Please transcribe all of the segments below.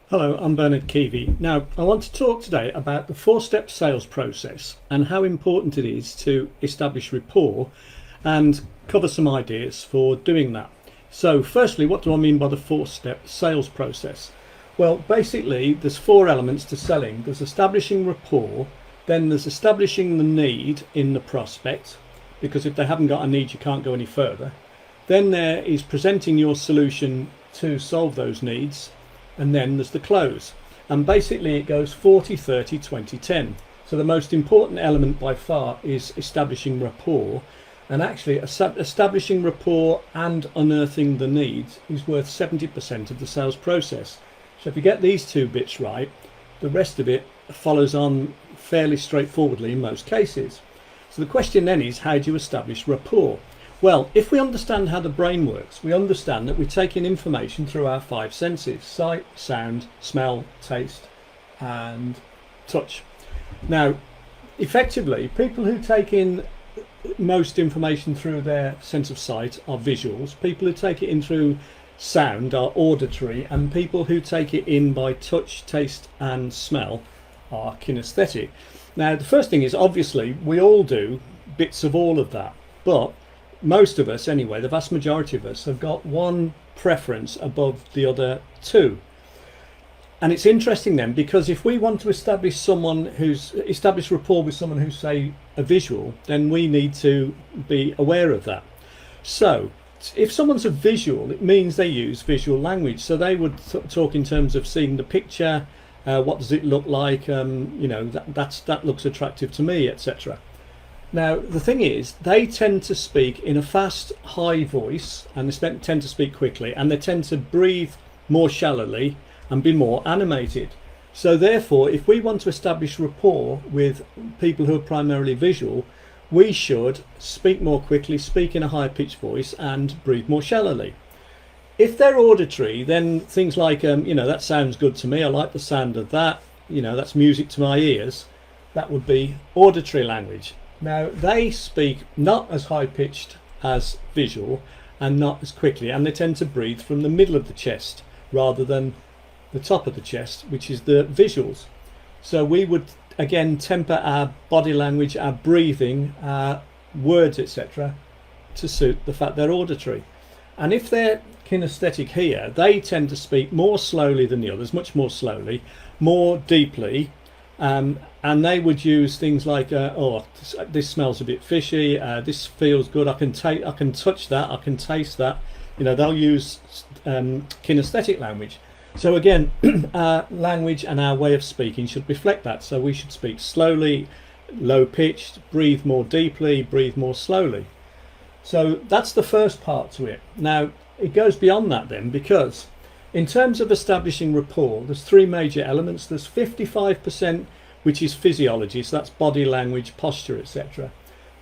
Hello, I'm Bernard Keevy. Now, I want to talk today about the four-step sales process and how important it is to establish rapport and cover some ideas for doing that. So, firstly, what do I mean by the four-step sales process? Well, basically, there's four elements to selling. There's establishing rapport, then there's establishing the need in the prospect, because if they haven't got a need, you can't go any further. Then there is presenting your solution to solve those needs. And then there's the close, and basically it goes 40, 30, 20, 10. So the most important element by far is establishing rapport, and actually establishing rapport and unearthing the needs is worth 70% of the sales process. So if you get these two bits right, the rest of it follows on fairly straightforwardly in most cases. So the question then is, how do you establish rapport? Well, if we understand how the brain works, we understand that we're taking information through our five senses: sight, sound, smell, taste and touch. Now, effectively, people who take in most information through their sense of sight are visuals, people who take it in through sound are auditory, and people who take it in by touch, taste and smell are kinesthetic. Now, the first thing is, obviously, we all do bits of all of that, but most of us anyway, the vast majority of us, have got one preference above the other two. And it's interesting then, because if we want to establish rapport with someone who's, say, a visual, then we need to be aware of that. So if someone's a visual, it means they use visual language. So they would talk in terms of seeing the picture, what does it look like, that looks attractive to me, etc. Now, the thing is, they tend to speak in a fast, high voice, and they tend to speak quickly, and they tend to breathe more shallowly and be more animated. So therefore, if we want to establish rapport with people who are primarily visual, we should speak more quickly, speak in a higher pitched voice and breathe more shallowly. If they're auditory, then things like, that sounds good to me, I like the sound of that, that's music to my ears, that would be auditory language. Now, they speak not as high pitched as visual and not as quickly, and they tend to breathe from the middle of the chest rather than the top of the chest, which is the visuals. So we would again temper our body language, our breathing, our words, etc., to suit the fact they're auditory. And if they're kinesthetic here, they tend to speak more slowly than the others, much more slowly, more deeply, and they would use things like, this smells a bit fishy, this feels good, I can touch that, I can taste that. They'll use kinesthetic language. So again, our language and our way of speaking should reflect that. So we should speak slowly, low pitched, breathe more deeply, breathe more slowly. So that's the first part to it. Now, it goes beyond that then, because in terms of establishing rapport, there's three major elements. There's 55%, which is physiology, so that's body language, posture, etc.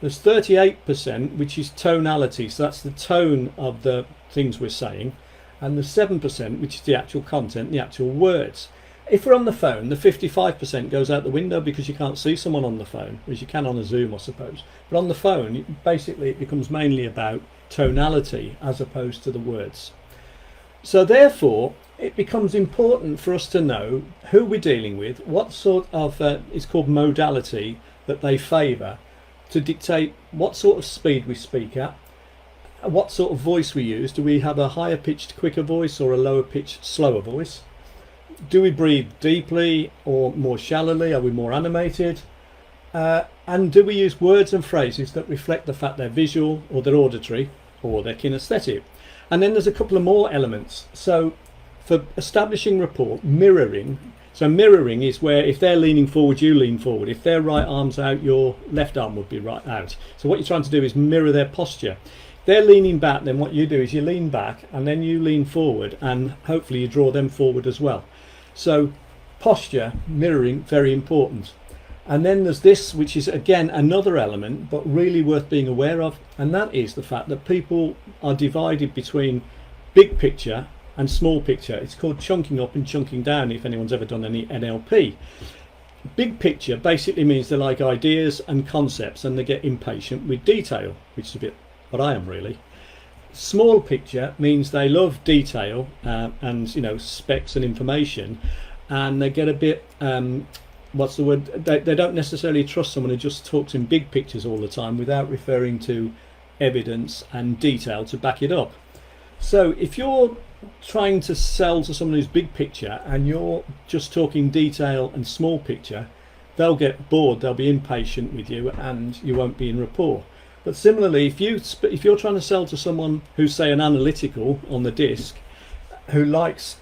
There's 38%, which is tonality, so that's the tone of the things we're saying. And the 7%, which is the actual content, the actual words. If we're on the phone, the 55% goes out the window because you can't see someone on the phone, as you can on a Zoom, I suppose. But on the phone, basically it becomes mainly about tonality as opposed to the words. So therefore, it becomes important for us to know who we're dealing with, what sort of, it's called modality, that they favour, to dictate what sort of speed we speak at, what sort of voice we use. Do we have a higher pitched, quicker voice or a lower pitched, slower voice? Do we breathe deeply or more shallowly? Are we more animated? And do we use words and phrases that reflect the fact they're visual or they're auditory or they're kinesthetic? And then there's a couple of more elements. So for establishing rapport, mirroring. So mirroring is where if they're leaning forward, you lean forward. If their right arm's out, your left arm would be right out. So what you're trying to do is mirror their posture. If they're leaning back, then what you do is you lean back and then you lean forward, and hopefully you draw them forward as well. So posture, mirroring, very important. And then there's this, which is again another element, but really worth being aware of, and that is the fact that people are divided between big picture and small picture. It's called chunking up and chunking down, if anyone's ever done any NLP. Big picture basically means they like ideas and concepts, and they get impatient with detail, which is a bit what I am really. Small picture means they love detail and specs and information, and they get a bit what's the word? They don't necessarily trust someone who just talks in big pictures all the time without referring to evidence and detail to back it up. So if you're trying to sell to someone who's big picture and you're just talking detail and small picture, they'll get bored, they'll be impatient with you, and you won't be in rapport. But similarly, if you're trying to sell to someone who's, say, an analytical on the disc, who likes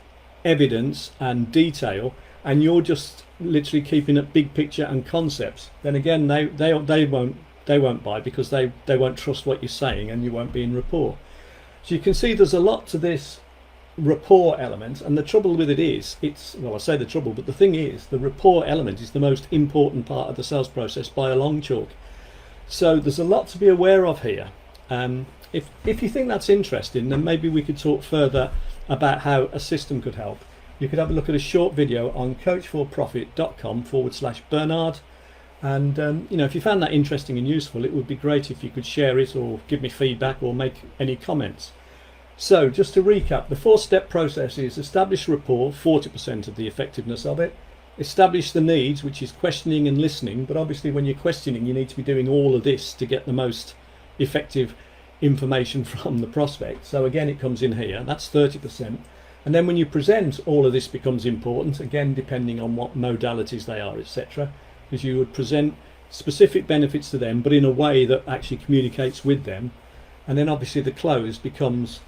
evidence and detail, and you're just literally keeping it big picture and concepts, then again they won't buy, because they won't trust what you're saying, and you won't be in rapport. So you can see there's a lot to this rapport element, and the trouble with it is, I say the trouble, but the thing is, the rapport element is the most important part of the sales process by a long chalk. So there's a lot to be aware of here. If you think that's interesting, then maybe we could talk further about how a system could help. You could have a look at a short video on coachforprofit.com/Bernard. And if you found that interesting and useful, it would be great if you could share it or give me feedback or make any comments. So just to recap, the 4-step process is establish rapport, 40% of the effectiveness of it. Establish the needs, which is questioning and listening, but obviously when you're questioning you need to be doing all of this to get the most effective information from the prospect. So again, it comes in here, that's 30%. And then when you present, all of this becomes important, again depending on what modalities they are, etc., because you would present specific benefits to them but in a way that actually communicates with them. And then obviously the close becomes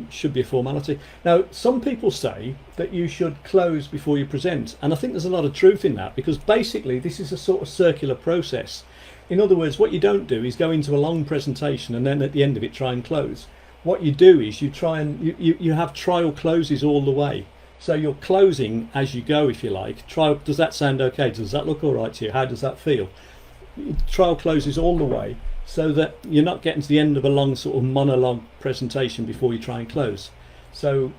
should be a formality. Now, some people say that you should close before you present, and I think there's a lot of truth in that, because basically this is a sort of circular process. In other words, what you don't do is go into a long presentation and then at the end of it try and close. What you do is you try and you have trial closes all the way. So you're closing as you go, if you like. Trial, does that sound okay? Does that look all right to you? How does that feel? Trial closes all the way, so that you're not getting to the end of a long sort of monologue presentation before you try and close. So,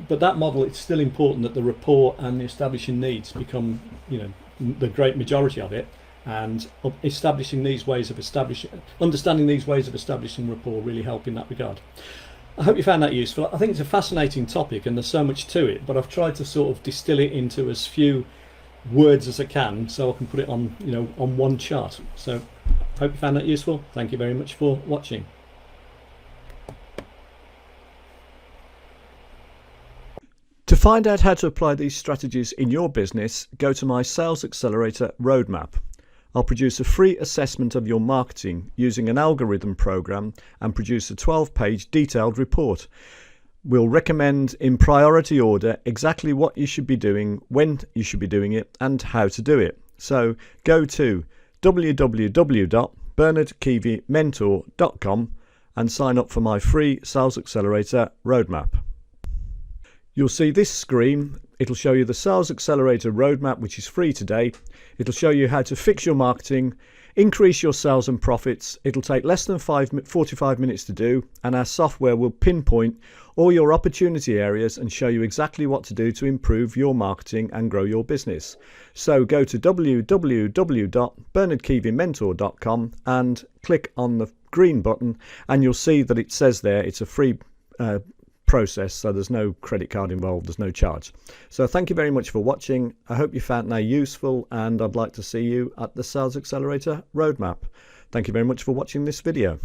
but that model, it's still important that the rapport and the establishing needs become, the great majority of it, and understanding these ways of establishing rapport really help in that regard. I hope you found that useful. I think it's a fascinating topic and there's so much to it, but I've tried to sort of distill it into as few words as I can, so I can put it on, on one chart. So hope you found that useful. Thank you very much for watching. To find out how to apply these strategies in your business, go to my Sales Accelerator Roadmap. I'll produce a free assessment of your marketing using an algorithm program and produce a 12-page detailed report. We'll recommend in priority order exactly what you should be doing, when you should be doing it, and how to do it. So go to www.bernardkeevymentor.com and sign up for my free Sales Accelerator Roadmap. You'll see this screen. It'll show you the Sales Accelerator Roadmap, which is free today. It'll show you how to fix your marketing, increase your sales and profits. It'll take less than 45 minutes to do, and our software will pinpoint all your opportunity areas and show you exactly what to do to improve your marketing and grow your business. So go to www.bernardkeevymentor.com and click on the green button, and you'll see that it says there it's a free process, so there's no credit card involved, there's no charge. So thank you very much for watching. I hope you found that useful, and I'd like to see you at the Sales Accelerator Roadmap. Thank you very much for watching this video.